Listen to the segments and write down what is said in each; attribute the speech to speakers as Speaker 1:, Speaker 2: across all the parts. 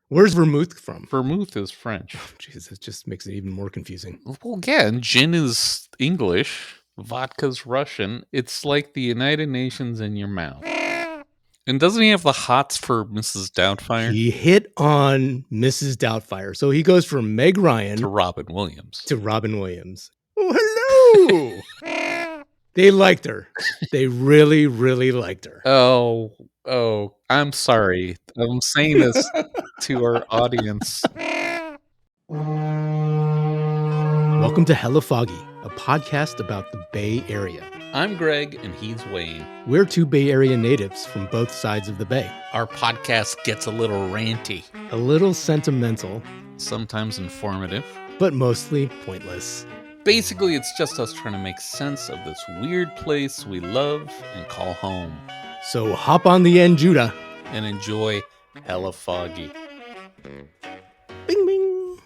Speaker 1: Where's vermouth from?
Speaker 2: Vermouth is French.
Speaker 1: Jeez, it just makes it even more confusing.
Speaker 2: Well, yeah, and gin is English. Vodka's Russian. It's like the United Nations in your mouth. And doesn't he have the hots for Mrs. Doubtfire?
Speaker 1: He hit on Mrs. Doubtfire. So he goes from Meg Ryan
Speaker 2: To Robin Williams.
Speaker 1: Oh, hello. They liked her. They really, really liked her.
Speaker 2: Oh, I'm sorry. I'm saying this to our audience.
Speaker 1: Welcome to Hella Foggy, a podcast about the Bay Area.
Speaker 2: I'm Greg, and he's Wayne.
Speaker 1: We're two Bay Area natives from both sides of the bay.
Speaker 2: Our podcast gets a little ranty.
Speaker 1: A little sentimental.
Speaker 2: Sometimes informative.
Speaker 1: But mostly pointless.
Speaker 2: Basically, it's just us trying to make sense of this weird place we love and call home.
Speaker 1: So hop on the end, Judah.
Speaker 2: And enjoy Hella Foggy.
Speaker 1: Bing, bing.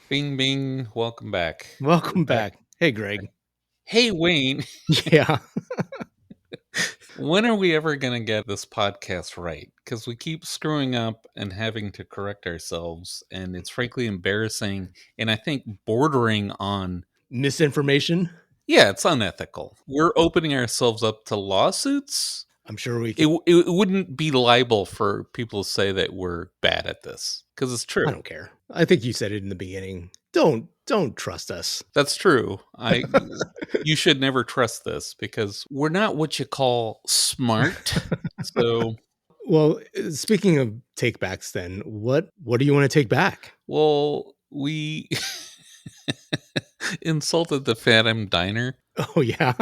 Speaker 2: Bing, bing. Welcome back.
Speaker 1: Welcome back. Hey, Greg.
Speaker 2: Hey, Wayne.
Speaker 1: Yeah.
Speaker 2: When are we ever going to get this podcast right? Because we keep screwing up and having to correct ourselves. And it's frankly embarrassing. And I think bordering on
Speaker 1: misinformation.
Speaker 2: Yeah, it's unethical. We're opening ourselves up to lawsuits.
Speaker 1: I'm sure we can.
Speaker 2: It wouldn't be libel for people to say that we're bad at this. Because it's true.
Speaker 1: I don't care. I think you said it in the beginning. Don't trust us.
Speaker 2: That's true. You should never trust this because we're not what you call smart. So,
Speaker 1: well, speaking of takebacks, then what do you want to take back?
Speaker 2: Well, we insulted the Phantom Diner.
Speaker 1: Oh yeah,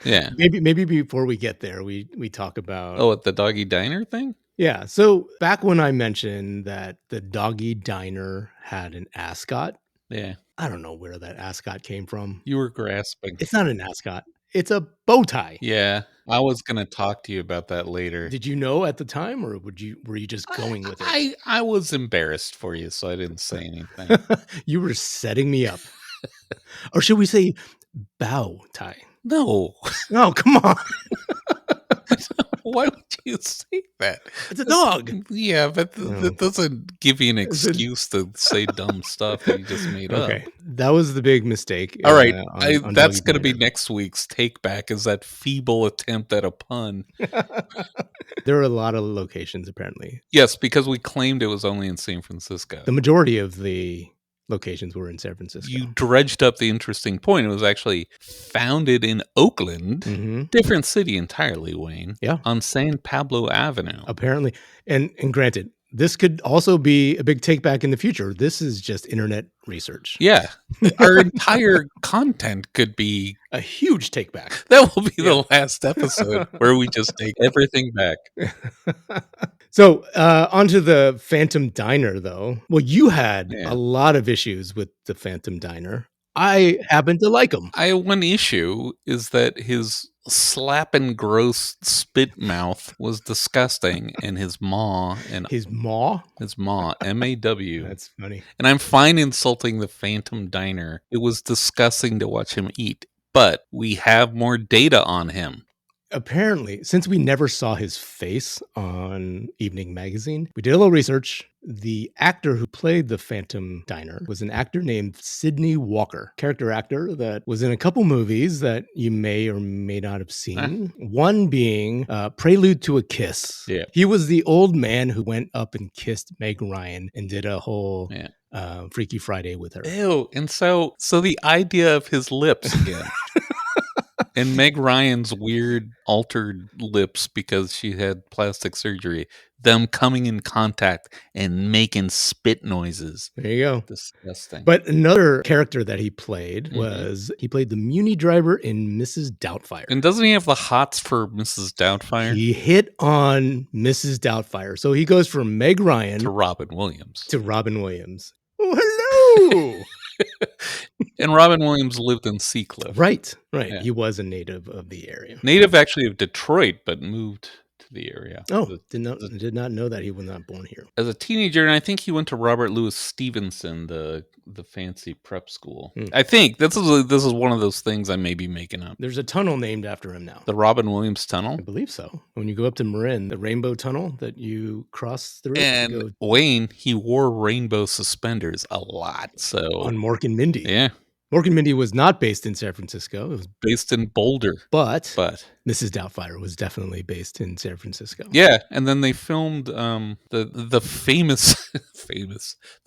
Speaker 2: yeah.
Speaker 1: Maybe before we get there, we talk about
Speaker 2: at the Doggy Diner thing.
Speaker 1: Yeah. So back when I mentioned that the Doggy Diner had an ascot.
Speaker 2: Yeah.
Speaker 1: I don't know where that ascot came from.
Speaker 2: You were grasping.
Speaker 1: It's not an ascot. It's a bow tie.
Speaker 2: Yeah. I was going to talk to you about that later.
Speaker 1: Did you know at the time, or were you just going with it?
Speaker 2: I was embarrassed for you, so I didn't say anything.
Speaker 1: You were setting me up. Or should we say bow tie?
Speaker 2: No.
Speaker 1: Oh, come on.
Speaker 2: Why would you say that?
Speaker 1: It's a dog.
Speaker 2: Yeah, but that doesn't give you an excuse to say dumb stuff that you just made up. Okay,
Speaker 1: that was the big mistake.
Speaker 2: All right, that's going to be next week's take back, is that feeble attempt at a pun.
Speaker 1: There are a lot of locations, apparently.
Speaker 2: Yes, because we claimed it was only in San Francisco.
Speaker 1: The majority of the locations were in San Francisco.
Speaker 2: You dredged up the interesting point. It was actually founded in Oakland, different city entirely, Wayne.
Speaker 1: Yeah,
Speaker 2: on San Pablo Avenue.
Speaker 1: Apparently, and granted, this could also be a big take back in the future. This is just internet research.
Speaker 2: Yeah, our entire content could be
Speaker 1: a huge take back.
Speaker 2: That will be the last episode where we just take everything back.
Speaker 1: So onto the Phantom Diner, though. Well, you had a lot of issues with the Phantom Diner. I happen to like him.
Speaker 2: One issue is that his slapping gross spit mouth was disgusting, and his maw
Speaker 1: MAW,
Speaker 2: MAW.
Speaker 1: That's funny.
Speaker 2: And I'm fine insulting the Phantom Diner. It was disgusting to watch him eat, but we have more data on him.
Speaker 1: Apparently, since we never saw his face on Evening Magazine, we did a little research. The actor who played the Phantom Diner was an actor named Sidney Walker, character actor that was in a couple movies that you may or may not have seen. One being Prelude to a Kiss.
Speaker 2: Yeah.
Speaker 1: He was the old man who went up and kissed Meg Ryan and did a whole Freaky Friday with her.
Speaker 2: Ew. And so the idea of his lips again. And Meg Ryan's weird altered lips because she had plastic surgery, them coming in contact and making spit noises.
Speaker 1: There you go.
Speaker 2: Disgusting.
Speaker 1: But another character that he played was, he played the Muni driver in Mrs. Doubtfire.
Speaker 2: And doesn't he have the hots for Mrs. Doubtfire?
Speaker 1: He hit on Mrs. Doubtfire. So he goes from Meg Ryan
Speaker 2: to Robin Williams.
Speaker 1: Oh, hello.
Speaker 2: And Robin Williams lived in Seacliff.
Speaker 1: Right. Yeah. He was a native of the area.
Speaker 2: Native actually of Detroit, but moved to the area.
Speaker 1: Oh, did not know that he was not born here.
Speaker 2: As a teenager, and I think he went to Robert Louis Stevenson, the fancy prep school. I think this is one of those things I may be making up.
Speaker 1: There's a tunnel named after him now.
Speaker 2: The Robin Williams Tunnel?
Speaker 1: I believe so. When you go up to Marin, the Rainbow Tunnel that you cross through.
Speaker 2: And Wayne, he wore rainbow suspenders a lot. So
Speaker 1: on Mork and Mindy.
Speaker 2: Yeah.
Speaker 1: Mork and Mindy was not based in San Francisco. It was
Speaker 2: based in Boulder.
Speaker 1: But Mrs. Doubtfire was definitely based in San Francisco.
Speaker 2: Yeah, and then they filmed the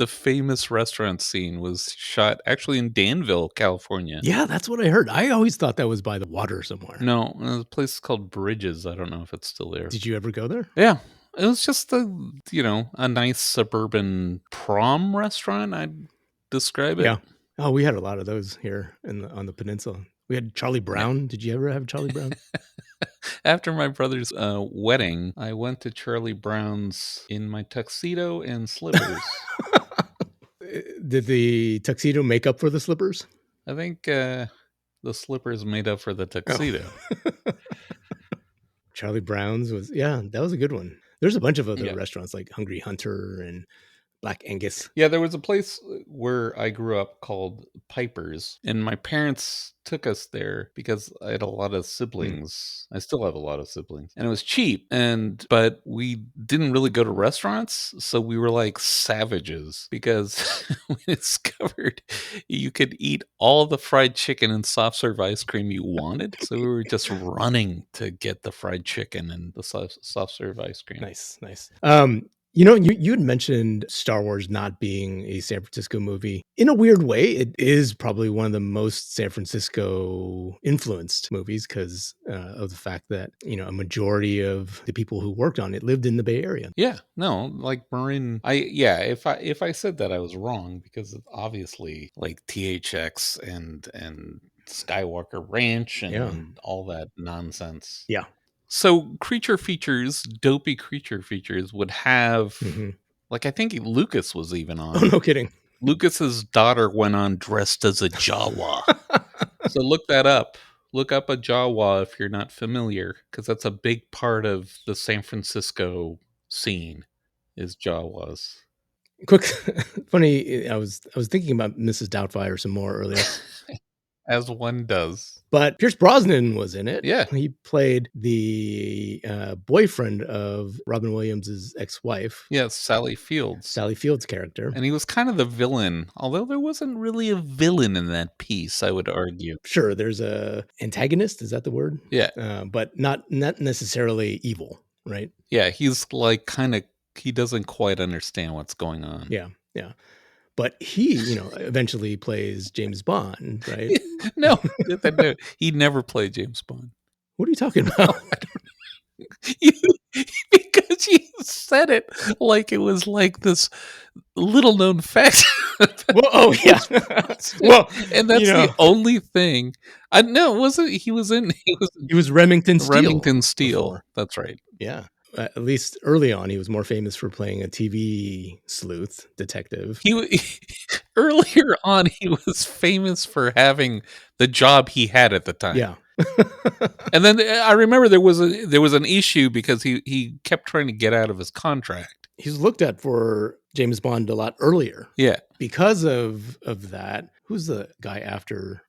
Speaker 2: famous restaurant scene was shot actually in Danville, California.
Speaker 1: Yeah, that's what I heard. I always thought that was by the water somewhere.
Speaker 2: No, the place is called Bridges. I don't know if it's still there.
Speaker 1: Did you ever go there?
Speaker 2: Yeah. It was just a nice suburban prom restaurant, I'd describe it.
Speaker 1: Yeah. Oh, we had a lot of those here on the peninsula. We had Charlie Brown. Did you ever have Charlie Brown?
Speaker 2: After my brother's wedding, I went to Charlie Brown's in my tuxedo and slippers.
Speaker 1: Did the tuxedo make up for the slippers?
Speaker 2: I think the slippers made up for the tuxedo.
Speaker 1: Oh. Charlie Brown's that was a good one. There's a bunch of other restaurants like Hungry Hunter and Black Angus.
Speaker 2: Yeah, there was a place where I grew up called Piper's, and my parents took us there because I had a lot of siblings. I still have a lot of siblings, and it was cheap. But we didn't really go to restaurants, so we were like savages because we discovered you could eat all the fried chicken and soft serve ice cream you wanted. So we were just running to get the fried chicken and the soft serve ice cream.
Speaker 1: Nice. You had mentioned Star Wars not being a San Francisco movie. In a weird way, it is probably one of the most San Francisco influenced movies because of the fact that, a majority of the people who worked on it lived in the Bay Area.
Speaker 2: Yeah, no, like Marin. If I said that, I was wrong because obviously like THX and Skywalker Ranch and all that nonsense.
Speaker 1: Yeah.
Speaker 2: So dopey creature features would have, like I think Lucas was even on.
Speaker 1: Oh, no kidding.
Speaker 2: Lucas's daughter went on dressed as a Jawa. So look that up. Look up a Jawa if you're not familiar, because that's a big part of the San Francisco scene is Jawas.
Speaker 1: Quick, funny, I was thinking about Mrs. Doubtfire some more earlier.
Speaker 2: As one does.
Speaker 1: But Pierce Brosnan was in it.
Speaker 2: Yeah.
Speaker 1: He played the boyfriend of Robin Williams' ex-wife.
Speaker 2: Yeah, Sally Fields.
Speaker 1: Sally Fields' character.
Speaker 2: And he was kind of the villain, although there wasn't really a villain in that piece, I would argue.
Speaker 1: Sure, there's a antagonist, is that the word?
Speaker 2: Yeah.
Speaker 1: But not necessarily evil, right?
Speaker 2: Yeah, he's like he doesn't quite understand what's going on.
Speaker 1: Yeah. But he, eventually plays James Bond, right?
Speaker 2: No, he never played James Bond.
Speaker 1: What are you talking about?
Speaker 2: Because you said it like it was like this little known fact.
Speaker 1: Well, yeah. Well,
Speaker 2: and that's the only thing. I know, wasn't he was
Speaker 1: Remington Steele.
Speaker 2: Remington Steele. Before. That's right.
Speaker 1: Yeah. At least early on, he was more famous for playing a TV sleuth detective.
Speaker 2: Earlier on, he was famous for having the job he had at the time.
Speaker 1: Yeah.
Speaker 2: And then I remember there was an issue because he kept trying to get out of his contract.
Speaker 1: He's looked at for James Bond a lot earlier.
Speaker 2: Yeah.
Speaker 1: Because of that, who's the guy after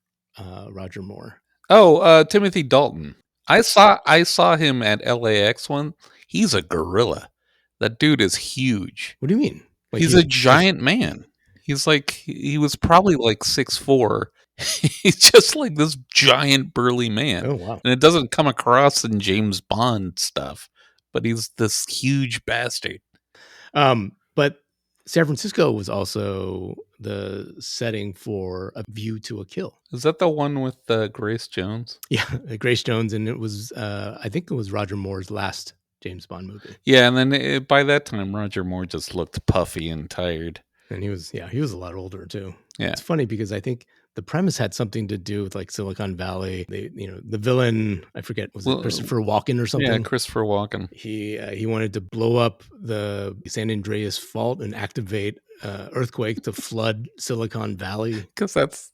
Speaker 1: Roger Moore?
Speaker 2: Oh, Timothy Dalton. I saw him at LAX one. He's a gorilla. That dude is huge.
Speaker 1: What do you mean?
Speaker 2: Like he's a giant man. He's like, he was probably like 6'4". He's just like this giant burly man.
Speaker 1: Oh, wow.
Speaker 2: And it doesn't come across in James Bond stuff, but he's this huge bastard.
Speaker 1: But San Francisco was also the setting for A View to a Kill.
Speaker 2: Is that the one with Grace Jones?
Speaker 1: Yeah, Grace Jones, and it was I think it was Roger Moore's last James Bond movie.
Speaker 2: Yeah, and then by that time, Roger Moore just looked puffy and tired.
Speaker 1: And he was a lot older too.
Speaker 2: Yeah,
Speaker 1: it's funny because I think the premise had something to do with like Silicon Valley. The villain, I forget, was it Christopher Walken or something?
Speaker 2: Yeah, Christopher Walken.
Speaker 1: He wanted to blow up the San Andreas Fault and activate earthquake to flood Silicon Valley.
Speaker 2: Because that's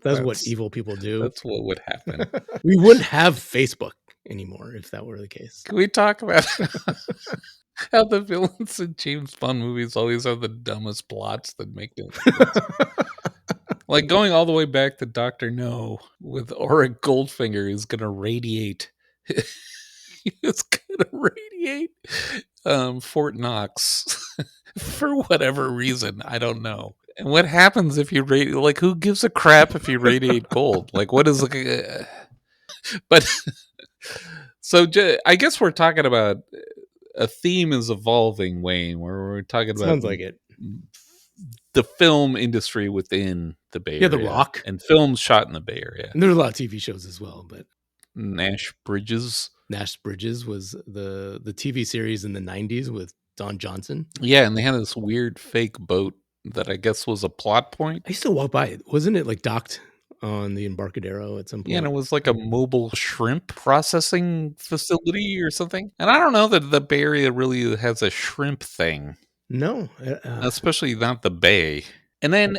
Speaker 1: what evil people do.
Speaker 2: That's what would happen.
Speaker 1: We wouldn't have Facebook anymore if that were the case.
Speaker 2: Can we talk about how the villains in James Bond movies always have the dumbest plots that make no sense? Like going all the way back to Dr. No with Auric Goldfinger is going to radiate. He's going to radiate Fort Knox for whatever reason. I don't know. And what happens if you radiate? Like, who gives a crap if you radiate gold? Like, what is but so I guess we're talking about a theme is evolving, Wayne, where we're talking about
Speaker 1: Sounds like it.
Speaker 2: the film industry within the Bay Area.
Speaker 1: The Rock.
Speaker 2: And films shot in the Bay Area.
Speaker 1: And there's a lot of TV shows as well, but
Speaker 2: Nash Bridges
Speaker 1: was the TV series in the 90s with Don Johnson.
Speaker 2: Yeah, and they had this weird fake boat that I guess was a plot point.
Speaker 1: I used to walk by it. Wasn't it like docked on the Embarcadero at some point?
Speaker 2: Yeah, and it was like a mobile shrimp processing facility or something. And I don't know that the Bay Area really has a shrimp thing.
Speaker 1: No.
Speaker 2: Especially not the Bay. And then,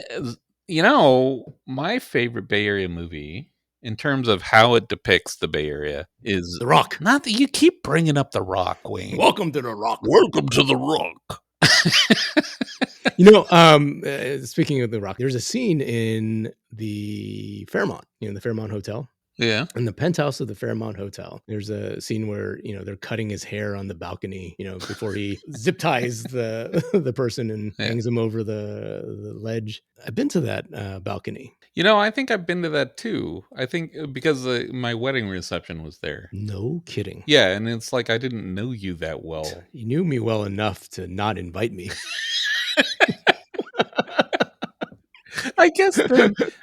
Speaker 2: my favorite Bay Area movie, in terms of how it depicts the Bay Area, is
Speaker 1: The Rock.
Speaker 2: Not that you keep bringing up The Rock, Wayne.
Speaker 1: Welcome to The Rock.
Speaker 2: Welcome to The Rock.
Speaker 1: Speaking of The Rock, there's a scene in the Fairmont, the Fairmont Hotel.
Speaker 2: Yeah.
Speaker 1: In the penthouse of the Fairmont Hotel, there's a scene where, they're cutting his hair on the balcony, before he zip ties the person and hangs him over the ledge. I've been to that balcony.
Speaker 2: I think I've been to that too. I think because my wedding reception was there.
Speaker 1: No kidding.
Speaker 2: Yeah, and it's like I didn't know you that well.
Speaker 1: You knew me well enough to not invite me.
Speaker 2: I guess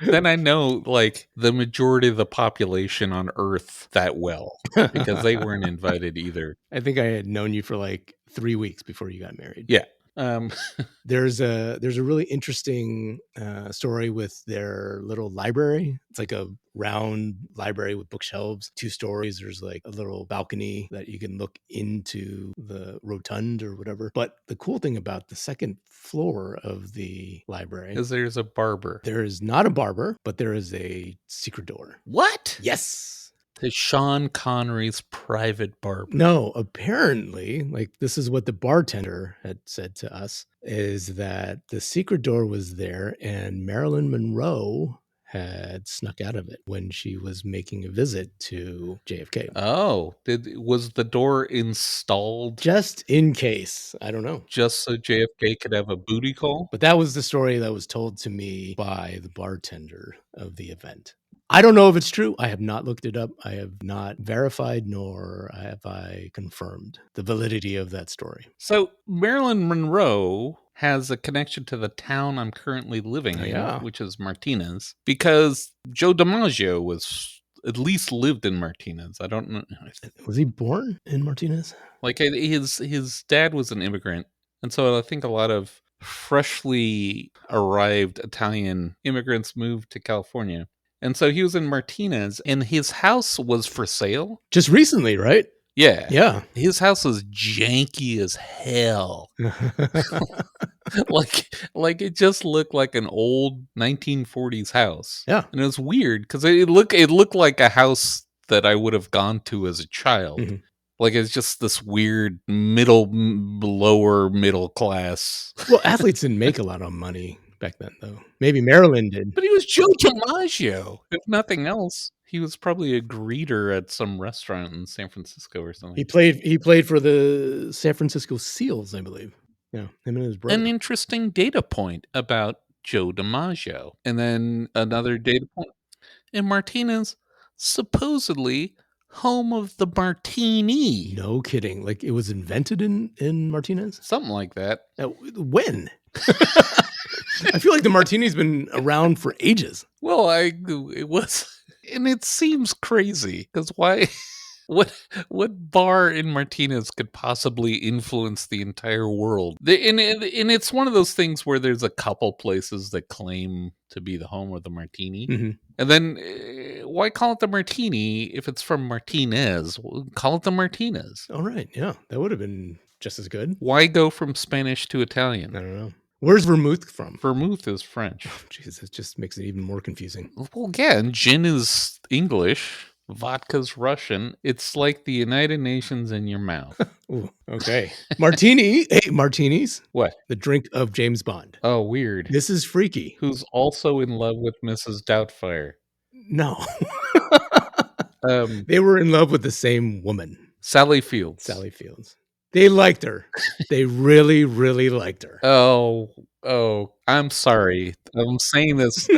Speaker 2: then I know like the majority of the population on Earth that well because they weren't invited either.
Speaker 1: I think I had known you for like 3 weeks before you got married.
Speaker 2: Yeah.
Speaker 1: There's a really interesting story with their little library. It's like a round library with bookshelves, 2 stories. There's like a little balcony that you can look into the rotund or whatever. But the cool thing about the second floor of the library
Speaker 2: is there's a barber.
Speaker 1: There is not a barber, but there is a secret door.
Speaker 2: What?
Speaker 1: Yes.
Speaker 2: To Sean Connery's private barber.
Speaker 1: No, apparently, this is what the bartender had said to us, is that the secret door was there and Marilyn Monroe had snuck out of it when she was making a visit to JFK.
Speaker 2: Oh, was the door installed?
Speaker 1: Just in case. I don't know.
Speaker 2: Just so JFK could have a booty call?
Speaker 1: But that was the story that was told to me by the bartender of the event. I don't know if it's true. I have not looked it up. I have not verified, nor have I confirmed the validity of that story.
Speaker 2: So Marilyn Monroe has a connection to the town I'm currently living in, which is Martinez, because Joe DiMaggio at least lived in Martinez. I don't know.
Speaker 1: Was he born in Martinez?
Speaker 2: Like his dad was an immigrant. And so I think a lot of freshly arrived Italian immigrants moved to California. And so he was in Martinez, and his house was for sale.
Speaker 1: Just recently, right?
Speaker 2: Yeah.
Speaker 1: Yeah.
Speaker 2: His house was janky as hell. like it just looked like an old 1940s house.
Speaker 1: Yeah.
Speaker 2: And it was weird because it looked like a house that I would have gone to as a child. Mm-hmm. Like it's just this weird lower middle class.
Speaker 1: Well, athletes didn't make a lot of money back then, though. Maybe Maryland did.
Speaker 2: But he was Joe DiMaggio. If nothing else, he was probably a greeter at some restaurant in San Francisco or something.
Speaker 1: He played for the San Francisco Seals, I believe. Yeah, him and his brother.
Speaker 2: An interesting data point about Joe DiMaggio. And then another data point. In Martinez, supposedly home of the martini.
Speaker 1: No kidding. Like it was invented in Martinez?
Speaker 2: Something like that.
Speaker 1: When? I feel like the martini's been around for ages.
Speaker 2: Well, it was, and it seems crazy because why? What bar in Martinez could possibly influence the entire world? And it's one of those things where there's a couple places that claim to be the home of the martini,
Speaker 1: mm-hmm.
Speaker 2: and then why call it the martini if it's from Martinez? Call it the Martinez.
Speaker 1: All right, yeah, that would have been just as good.
Speaker 2: Why go from Spanish to Italian?
Speaker 1: I don't know. Where's vermouth from?
Speaker 2: Vermouth is French.
Speaker 1: Jeez, it just makes it even more confusing.
Speaker 2: Well, yeah, and gin is English. Vodka's Russian. It's like the United Nations in your mouth.
Speaker 1: Ooh, okay. Martini. Hey, martinis.
Speaker 2: What?
Speaker 1: The drink of James Bond.
Speaker 2: Oh, weird.
Speaker 1: This is freaky.
Speaker 2: Who's also in love with Mrs. Doubtfire.
Speaker 1: No.
Speaker 2: Um,
Speaker 1: They were in love with the same woman,
Speaker 2: Sally Fields.
Speaker 1: Sally Fields. They liked her. They really, really liked her.
Speaker 2: Oh, I'm sorry. I'm saying this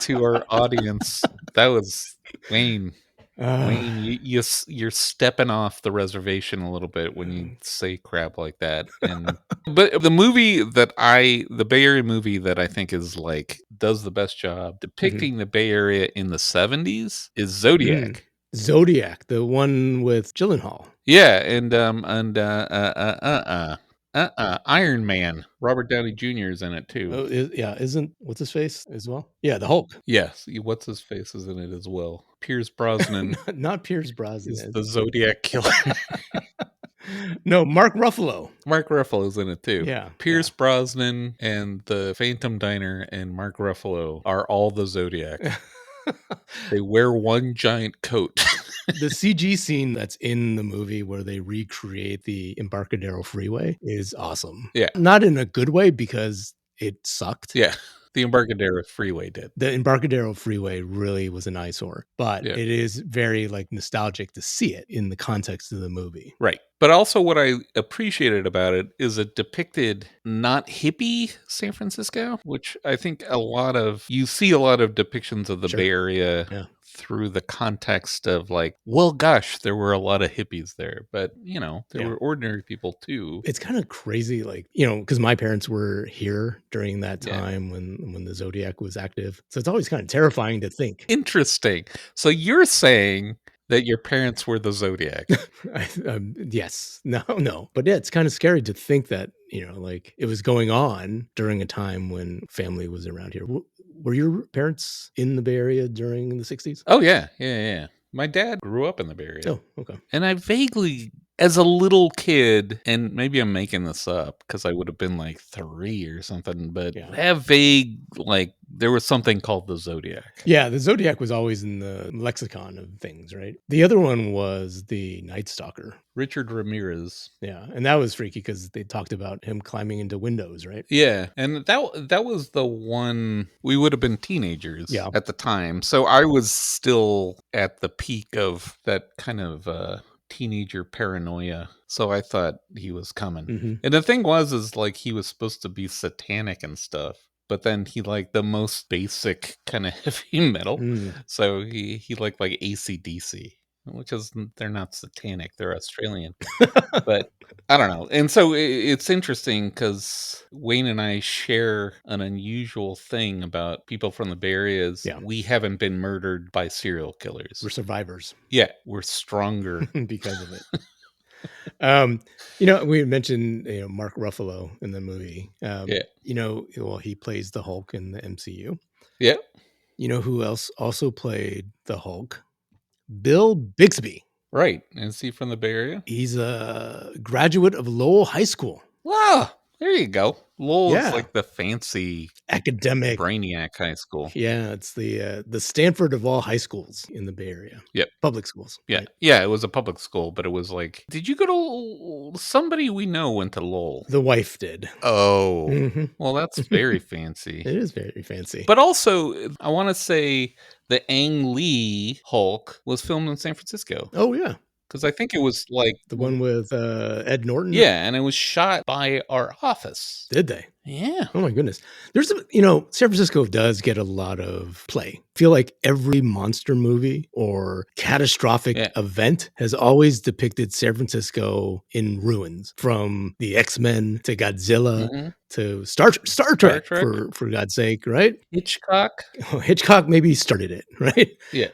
Speaker 2: to our audience. That was Wayne. Wayne, you're stepping off the reservation a little bit when you say crap like that. And but the Bay Area movie that I think is like does the best job depicting the Bay Area in the 70s is Zodiac.
Speaker 1: Zodiac, the one with Gyllenhaal.
Speaker 2: Yeah, and Iron Man. Robert Downey Jr. is in it too.
Speaker 1: Oh, isn't what's his face as well? Yeah, the Hulk.
Speaker 2: Yes, what's his face is in it as well. Pierce Brosnan
Speaker 1: Not Pierce Brosnan.
Speaker 2: is the Zodiac killer.
Speaker 1: No, Mark Ruffalo.
Speaker 2: Mark Ruffalo's in it too.
Speaker 1: Yeah,
Speaker 2: Pierce Brosnan and the Phantom Diner and Mark Ruffalo are all the Zodiac. They wear one giant coat.
Speaker 1: The CG scene that's in the movie where they recreate the Embarcadero Freeway is awesome.
Speaker 2: Yeah.
Speaker 1: Not in a good way because it sucked.
Speaker 2: Yeah. The Embarcadero Freeway did.
Speaker 1: The Embarcadero Freeway really was an eyesore, but it is very like nostalgic to see it in the context of the movie.
Speaker 2: Right. But also what I appreciated about it is it depicted not hippie San Francisco, which I think you see a lot of depictions of the Bay Area through the context of like, well, gosh, there were a lot of hippies there, but there were ordinary people too.
Speaker 1: It's kind of crazy, like, because my parents were here during that time when the Zodiac was active. So it's always kind of terrifying to think.
Speaker 2: Interesting. So you're saying that your parents were the Zodiac?
Speaker 1: Yes. No. But yeah, it's kind of scary to think that, like it was going on during a time when family was around here. Were your parents in the Bay Area during the 60s?
Speaker 2: Oh, yeah. My dad grew up in the Bay Area.
Speaker 1: Oh, okay.
Speaker 2: And I vaguely, as a little kid, and maybe I'm making this up because I would have been like 3 or something, but I have vague, like, there was something called the Zodiac.
Speaker 1: Yeah, the Zodiac was always in the lexicon of things, right? The other one was the Night Stalker.
Speaker 2: Richard Ramirez.
Speaker 1: Yeah, and that was freaky because they talked about him climbing into windows, right?
Speaker 2: Yeah, and that was the one, we would have been teenagers at the time. So I was still at the peak of that kind of teenager paranoia. So I thought he was coming. And the thing is like he was supposed to be satanic and stuff. But then he liked the most basic kind of heavy metal. So he liked like AC/DC, which is, they're not satanic, they're Australian. But I don't know. And so it's interesting because Wayne and I share an unusual thing about people from the Bay Area. We haven't been murdered by serial killers.
Speaker 1: We're survivors.
Speaker 2: Yeah, we're stronger
Speaker 1: because of it. We mentioned Mark Ruffalo in the movie. He plays the Hulk in the MCU.
Speaker 2: Yeah.
Speaker 1: You know who else also played the Hulk? Bill Bixby.
Speaker 2: Right. Is he from the Bay Area?
Speaker 1: He's a graduate of Lowell High School.
Speaker 2: Wow. There you go. Lowell is like the fancy
Speaker 1: academic
Speaker 2: brainiac high school.
Speaker 1: Yeah, it's the Stanford of all high schools in the Bay Area.
Speaker 2: Yep.
Speaker 1: Public schools.
Speaker 2: Yeah.
Speaker 1: Right?
Speaker 2: Yeah, it was a public school, but it was like, did you go to, somebody we know went to Lowell?
Speaker 1: The wife did.
Speaker 2: Oh. Well, that's very fancy.
Speaker 1: It is very fancy.
Speaker 2: But also, I want to say the Ang Lee Hulk was filmed in San Francisco.
Speaker 1: Oh, yeah.
Speaker 2: Because I think it was like
Speaker 1: the one with Ed Norton.
Speaker 2: Yeah, and it was shot by our office.
Speaker 1: Did they?
Speaker 2: Yeah.
Speaker 1: Oh my goodness. There's San Francisco does get a lot of play. I feel like every monster movie or catastrophic event has always depicted San Francisco in ruins. From the X-Men to Godzilla to Star Trek. For God's sake, right?
Speaker 2: Hitchcock.
Speaker 1: Oh, Hitchcock maybe started it, right?
Speaker 2: Yeah.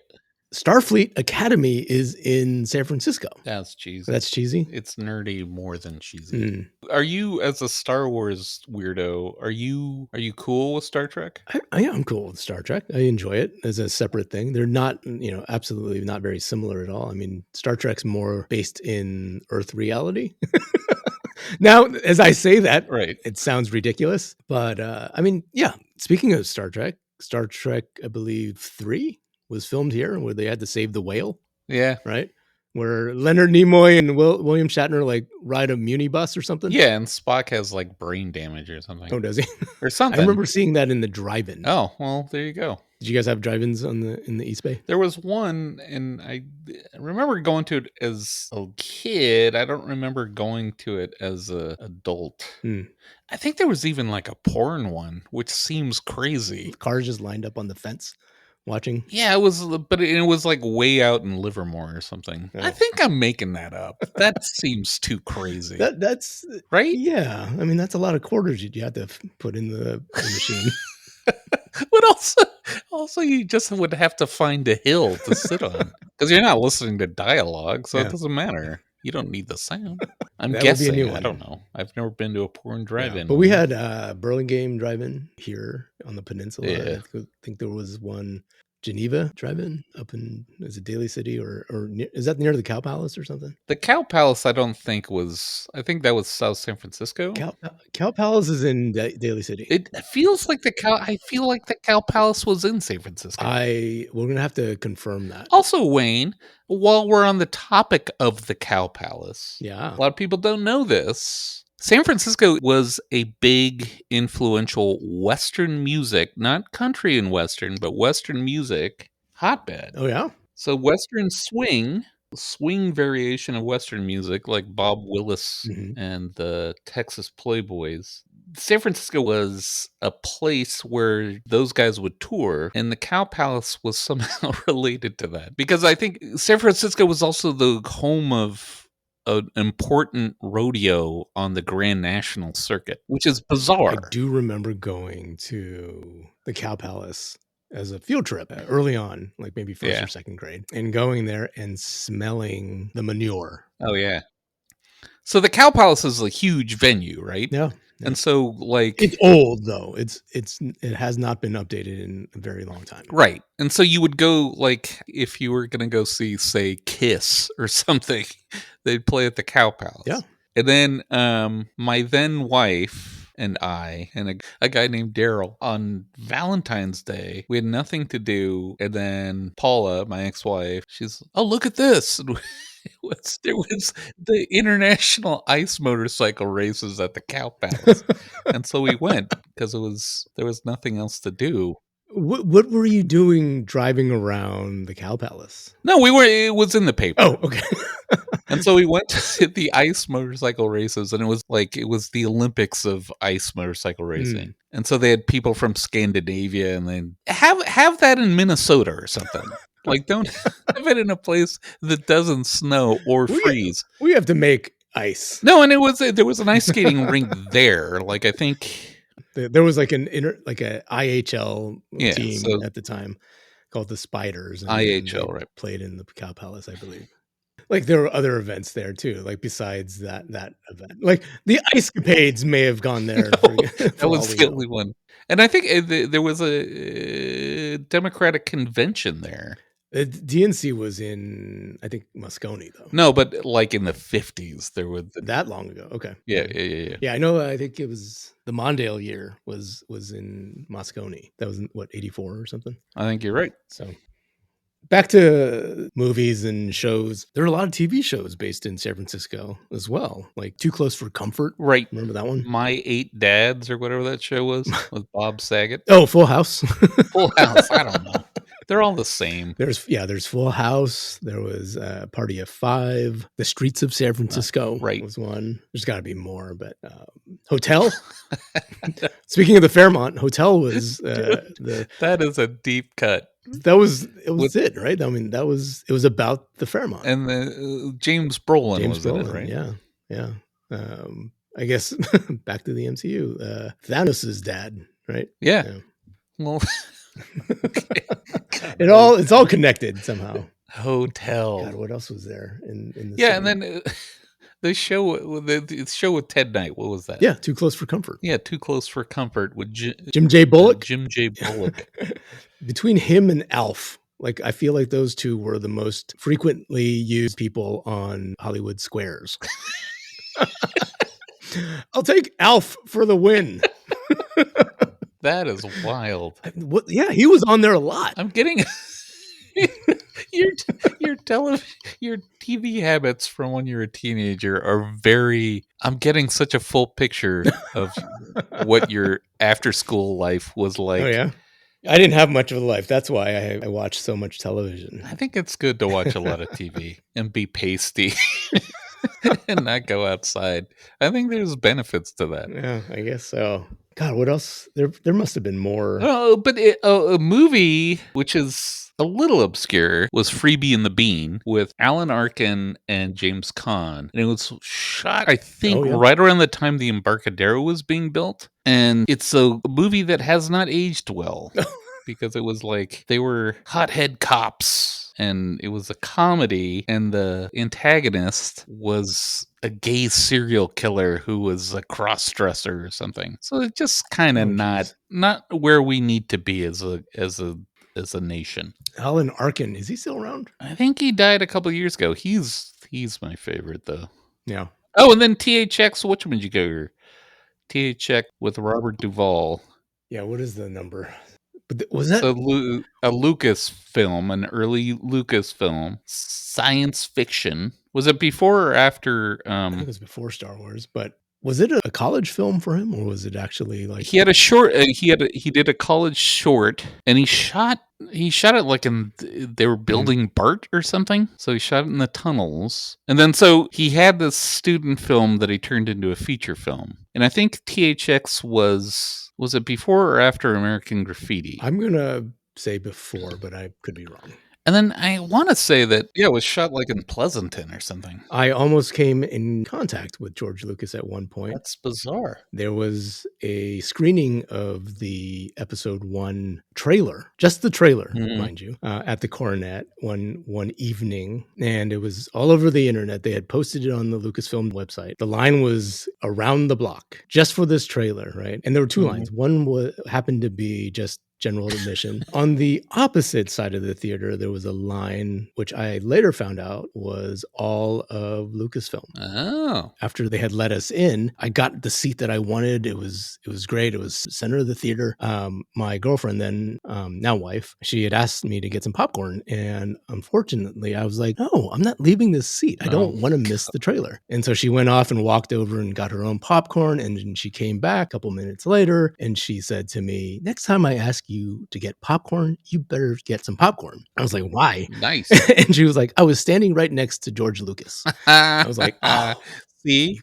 Speaker 1: Starfleet Academy is in San Francisco.
Speaker 2: That's cheesy.
Speaker 1: That's cheesy?
Speaker 2: It's nerdy more than cheesy. Are you, as a Star Wars weirdo, are you cool with Star Trek?
Speaker 1: I am cool with Star Trek. I enjoy it as a separate thing. They're not, absolutely not very similar at all. I mean, Star Trek's more based in Earth reality. Now, as I say that, it sounds ridiculous. But, speaking of Star Trek, I believe 3 was filmed here, where they had to save the whale,
Speaker 2: Yeah.
Speaker 1: right? Where Leonard Nimoy and William Shatner like ride a muni bus or something.
Speaker 2: Yeah, and Spock has like brain damage or something.
Speaker 1: Oh, does he?
Speaker 2: Or
Speaker 1: I
Speaker 2: something.
Speaker 1: remember seeing that in the drive-in.
Speaker 2: Oh, well, there you go.
Speaker 1: Did you guys have drive-ins in the East Bay?
Speaker 2: There was one, and I remember going to it as a kid. I don't remember going to it as an adult. I think there was even like a porn one, which seems crazy.
Speaker 1: Cars just lined up on the fence watching.
Speaker 2: Yeah, it was, but it was like way out in Livermore or something.
Speaker 1: Oh.
Speaker 2: I think I'm making that up. That seems too crazy.
Speaker 1: That's
Speaker 2: right.
Speaker 1: Yeah, I mean that's a lot of quarters you have to put in the machine.
Speaker 2: But also, you just would have to find a hill to sit on because you're not listening to dialogue, so it doesn't matter. You don't need the sound. I'm guessing. I don't know. I've never been to a porn drive-in.
Speaker 1: But we had Burlingame drive-in here on the peninsula.
Speaker 2: Yeah.
Speaker 1: I think there was one Geneva drive-in up in, is it Daly City or is that near the Cow Palace or something?
Speaker 2: The Cow Palace, I don't think was. I think that was South San Francisco.
Speaker 1: Cow Palace is in Daly City.
Speaker 2: It feels like I feel like the Cow Palace was in San Francisco.
Speaker 1: We're gonna have to confirm that.
Speaker 2: Also, Wayne, while we're on the topic of the Cow Palace, a lot of people don't know this. San Francisco was a big, influential Western music, not country and Western, but Western music hotbed.
Speaker 1: Oh, yeah?
Speaker 2: So Western swing variation of Western music, like Bob Willis and the Texas Playboys. San Francisco was a place where those guys would tour, and the Cow Palace was somehow related to that. Because I think San Francisco was also the home of an important rodeo on the Grand National Circuit, which is bizarre.
Speaker 1: I do remember going to the Cow Palace as a field trip early on, like maybe first or second grade, and going there and smelling the manure.
Speaker 2: Oh, yeah. So the Cow Palace is a huge venue, right?
Speaker 1: Yeah.
Speaker 2: And so, like,
Speaker 1: it's old though. It has not been updated in a very long time.
Speaker 2: Right. And so you would go, like, if you were going to go see, say, Kiss or something, they'd play at the Cow Palace.
Speaker 1: Yeah.
Speaker 2: And then my then wife and I and a guy named Daryl, on Valentine's Day, we had nothing to do. And then Paula, my ex-wife, she's, oh, look at this. And there was the international ice motorcycle races at the Cow Palace. And so we went because there was nothing else to do.
Speaker 1: What were you doing driving around the Cow Palace?
Speaker 2: No, it was in the paper.
Speaker 1: Oh, okay.
Speaker 2: And so we went to the ice motorcycle races, and it was the Olympics of ice motorcycle racing. And so they had people from Scandinavia, and then have that in Minnesota or something. Like, don't have it in a place that doesn't snow or freeze.
Speaker 1: We have to make ice.
Speaker 2: No, and there was an ice skating rink there. Like, I think
Speaker 1: there was like a IHL team at the time called the Spiders. And
Speaker 2: IHL, right?
Speaker 1: Played in the Cow Palace, I believe. Like, there were other events there too. Like, besides that event, like the Ice Capades may have gone there.
Speaker 2: That was the only one. And I think there was a Democratic convention there.
Speaker 1: The DNC was in, I think, Moscone, though.
Speaker 2: No, but like in the 50s, there was
Speaker 1: that long ago. Okay.
Speaker 2: Yeah.
Speaker 1: Yeah, I know. I think it was the Mondale year was in Moscone. That was what, 84 or something.
Speaker 2: I think you're right.
Speaker 1: So back to movies and shows. There are a lot of TV shows based in San Francisco as well, like Too Close for Comfort.
Speaker 2: Right.
Speaker 1: Remember that one?
Speaker 2: My 8 Dads or whatever that show was with Bob Saget.
Speaker 1: Oh, Full House.
Speaker 2: Full House. I don't know. They're all the same.
Speaker 1: There's Full House. There was Party of Five. The Streets of San Francisco was one. There's got to be more, but Hotel. Speaking of the Fairmont Hotel, was
Speaker 2: that is a deep cut.
Speaker 1: It was it, right? I mean, it was about the Fairmont,
Speaker 2: and the James Brolin was in it, right?
Speaker 1: Yeah. I guess back to the MCU. Thanos' dad, right?
Speaker 2: Yeah. Well.
Speaker 1: Okay. It's all connected somehow.
Speaker 2: Hotel.
Speaker 1: God, what else was there in the
Speaker 2: city? And then the show with Ted Knight. What was that?
Speaker 1: Yeah, Too Close for Comfort.
Speaker 2: Yeah, Too Close for Comfort with
Speaker 1: Jim J. Bullock.
Speaker 2: Jim J. Bullock.
Speaker 1: Between him and Alf, like, I feel like those two were the most frequently used people on Hollywood squares. I'll take Alf for the win.
Speaker 2: That is wild.
Speaker 1: Yeah, he was on there a lot.
Speaker 2: I'm getting your your your TV habits from when you're a teenager are very. I'm getting such a full picture of what your after school life was like.
Speaker 1: Oh yeah, I didn't have much of a life. That's why I watched so much television.
Speaker 2: I think it's good to watch a lot of TV and be pasty and not go outside. I think there's benefits to that.
Speaker 1: Yeah, I guess so. God, what else? There must have been more.
Speaker 2: Oh, but a movie which is a little obscure was Freebie and the Bean with Alan Arkin and James Caan. And it was shot, I think,
Speaker 1: Oh, yeah.
Speaker 2: right around the time the Embarcadero was being built. And it's a movie that has not aged well because it was like they were hothead cops. And it was a comedy, and the antagonist was a gay serial killer who was a cross-dresser or something. So it's just kind of
Speaker 1: Oh, geez.
Speaker 2: not where we need to be as a nation.
Speaker 1: Alan Arkin, is he still around?
Speaker 2: I think he died a couple years ago. He's my favorite though.
Speaker 1: Yeah.
Speaker 2: Oh, and then THX, whatchamajigger? THX with Robert Duvall.
Speaker 1: Yeah, what is the number? But was that
Speaker 2: So a Lucas film, an early Lucas film, science fiction. Was it before or after?
Speaker 1: I think it was before Star Wars, but was it a college film for him, or was it actually like
Speaker 2: He had a short. He did a college short, and he shot it like in they were building BART or something. So he shot it in the tunnels, and then so he had this student film that he turned into a feature film. And I think THX was it before or after American Graffiti?
Speaker 1: I'm gonna say before, but I could be wrong.
Speaker 2: And then I want to say that it was shot like in Pleasanton or something.
Speaker 1: I almost came in contact with George Lucas at one point.
Speaker 2: That's bizarre.
Speaker 1: There was a screening of the episode 1 trailer, just the trailer, mind you, at the Coronet one evening, and it was all over the internet. They had posted it on the Lucasfilm website. The line was around the block just for this trailer, right? And there were two lines. One happened to be just general admission. On the opposite side of the theater, there was a line which I later found out was all of Lucasfilm.
Speaker 2: Oh.
Speaker 1: After they had let us in, I got the seat that I wanted. It was great. It was center of the theater. My girlfriend then, now wife, she had asked me to get some popcorn, and unfortunately, I was like, "No, I'm not leaving this seat. I don't want to miss the trailer." And so she went off and walked over and got her own popcorn, and then she came back a couple minutes later, and she said to me, "Next time I ask you to get popcorn, you better get some popcorn." I was like, "Why?"
Speaker 2: Nice.
Speaker 1: And she was like, "I was standing right next to George Lucas." I was like, "Oh,
Speaker 2: see,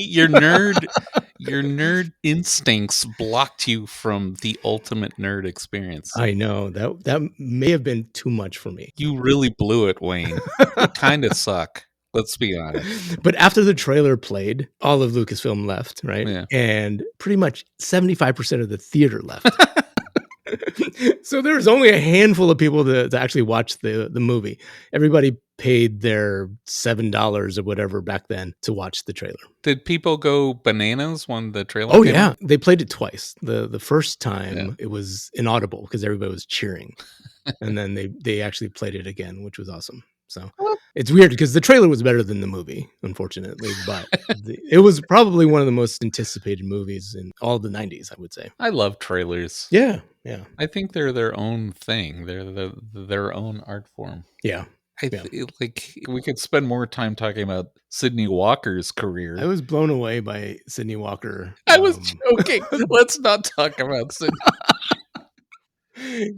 Speaker 2: your nerd instincts blocked you from the ultimate nerd experience.
Speaker 1: I know that may have been too much for me."
Speaker 2: You really blew it, Wayne. You kind of suck. Let's be honest.
Speaker 1: But after the trailer played, all of Lucasfilm left, right?
Speaker 2: Yeah.
Speaker 1: And pretty much 75% of the theater left. So there was only a handful of people to actually watch the movie. Everybody paid their $7 or whatever back then to watch the trailer.
Speaker 2: Did people go bananas when the trailer
Speaker 1: Oh
Speaker 2: came
Speaker 1: yeah,
Speaker 2: out?
Speaker 1: they played it twice. The first time it was inaudible because everybody was cheering. And then they actually played it again, which was awesome. So it's weird because the trailer was better than the movie, unfortunately, but it was probably one of the most anticipated movies in all the 90s, I would say.
Speaker 2: I love trailers.
Speaker 1: Yeah.
Speaker 2: I think they're their own thing. They're their own art form.
Speaker 1: Yeah.
Speaker 2: Like we could spend more time talking about Sydney Walker's career.
Speaker 1: I was blown away by Sydney Walker.
Speaker 2: I was joking. Let's not talk about Sydney.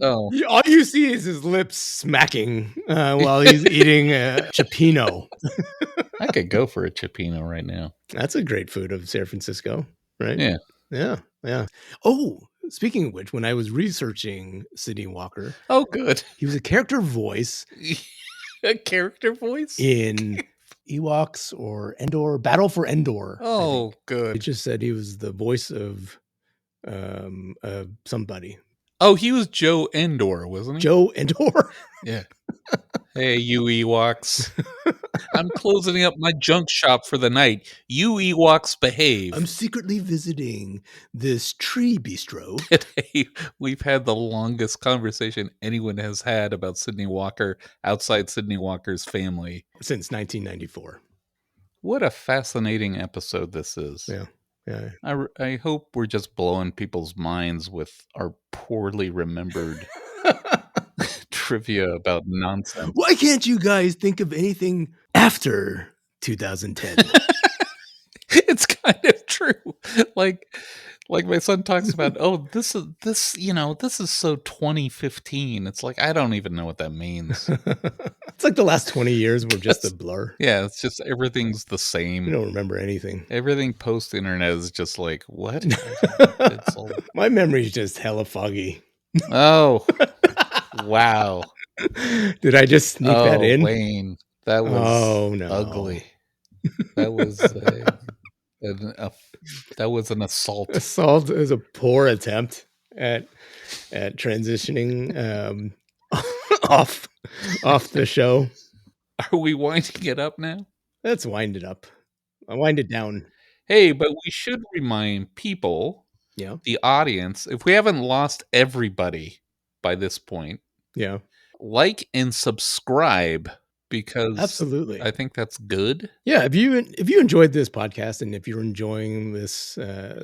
Speaker 2: Oh,
Speaker 1: all you see is his lips smacking while he's eating a cioppino.
Speaker 2: I could go for a cioppino right now.
Speaker 1: That's a great food of San Francisco, right?
Speaker 2: Yeah.
Speaker 1: Oh, speaking of which, when I was researching Sydney Walker,
Speaker 2: Oh, good.
Speaker 1: he was a character voice.
Speaker 2: A character voice
Speaker 1: in Ewoks or Endor, Battle for Endor.
Speaker 2: Oh, good.
Speaker 1: It just said he was the voice of somebody.
Speaker 2: Oh, he was Joe Endor, wasn't he?
Speaker 1: Joe Endor.
Speaker 2: Yeah. Hey, you Ewoks. I'm closing up my junk shop for the night. You Ewoks behave.
Speaker 1: I'm secretly visiting this tree bistro.
Speaker 2: Today, we've had the longest conversation anyone has had about Sydney Walker outside Sydney Walker's family.
Speaker 1: Since 1994.
Speaker 2: What a fascinating episode this is.
Speaker 1: Yeah.
Speaker 2: I hope we're just blowing people's minds with our poorly remembered trivia about nonsense.
Speaker 1: Why can't you guys think of anything after 2010?
Speaker 2: It's kind of true. Like my son talks about, oh, this is so 2015. It's like, I don't even know what that means.
Speaker 1: It's like the last 20 years were just a blur.
Speaker 2: Yeah, it's just everything's the
Speaker 1: We
Speaker 2: same.
Speaker 1: don't remember anything.
Speaker 2: Everything post internet is just like, what?
Speaker 1: My memory's just hella foggy.
Speaker 2: Oh, wow.
Speaker 1: Did I just sneak that in?
Speaker 2: Wayne, that was ugly. That was that was an assault.
Speaker 1: Assault is a poor attempt at transitioning off the show.
Speaker 2: Are we winding it up now?
Speaker 1: Let's wind it up. I wind it down.
Speaker 2: Hey, but we should remind people, the audience, if we haven't lost everybody by this point, like and subscribe, because
Speaker 1: absolutely,
Speaker 2: I think that's good.
Speaker 1: Yeah, if you enjoyed this podcast, and if you're enjoying this,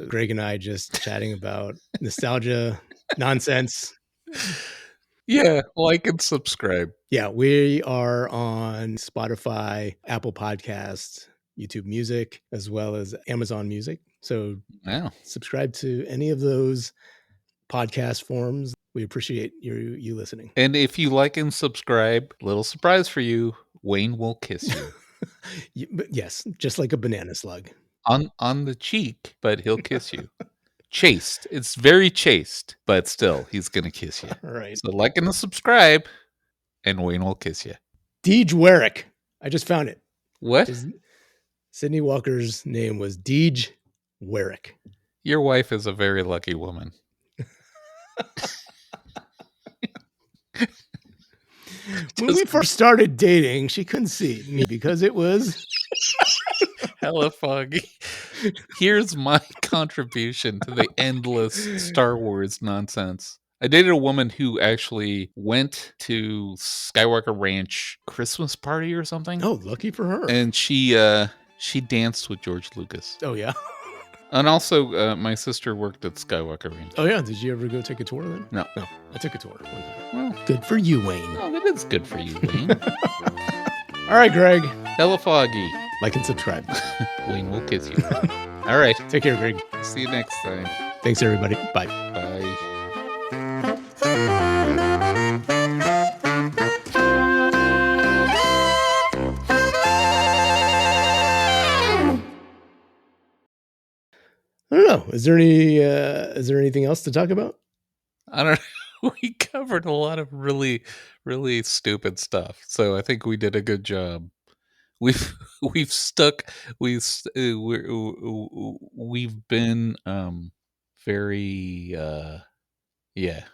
Speaker 1: Greg and I just chatting about nostalgia nonsense.
Speaker 2: Yeah, like and subscribe. Yeah,
Speaker 1: we are on Spotify, Apple Podcasts, YouTube Music, as well as Amazon Music. So subscribe to any of those podcast forms. We appreciate you listening.
Speaker 2: And if you like and subscribe, little surprise for you, Wayne will kiss you.
Speaker 1: Yes, just like a banana slug.
Speaker 2: On the cheek, but he'll kiss you. Chaste. It's very chaste, but still, he's going to kiss you.
Speaker 1: All right.
Speaker 2: So like and subscribe, and Wayne will kiss you.
Speaker 1: Deej Werrick. I just found it.
Speaker 2: What?
Speaker 1: Sydney Walker's name was Deej Werrick.
Speaker 2: Your wife is a very lucky woman.
Speaker 1: When we first started dating, she couldn't see me because it was
Speaker 2: hella foggy. Here's my contribution to the endless Star Wars nonsense. I dated a woman who actually went to Skywalker Ranch Christmas party or something.
Speaker 1: Oh, lucky for her.
Speaker 2: And she danced with George Lucas.
Speaker 1: Oh, yeah.
Speaker 2: And also, my sister worked at Skywalker Ranch.
Speaker 1: Oh, yeah. Did you ever go take a tour then?
Speaker 2: No.
Speaker 1: I took a tour.
Speaker 2: Well,
Speaker 1: good for you, Wayne.
Speaker 2: Oh, that is good for you, Wayne.
Speaker 1: All right, Greg.
Speaker 2: Hella foggy.
Speaker 1: Like and subscribe.
Speaker 2: Wayne will kiss you. All right.
Speaker 1: Take care, Greg.
Speaker 2: See you next time.
Speaker 1: Thanks, everybody. Bye.
Speaker 2: Bye.
Speaker 1: I don't know. Is there anything else to talk about?
Speaker 2: I don't know. We covered a lot of really, really stupid stuff. So I think we did a good job. We've been very yeah.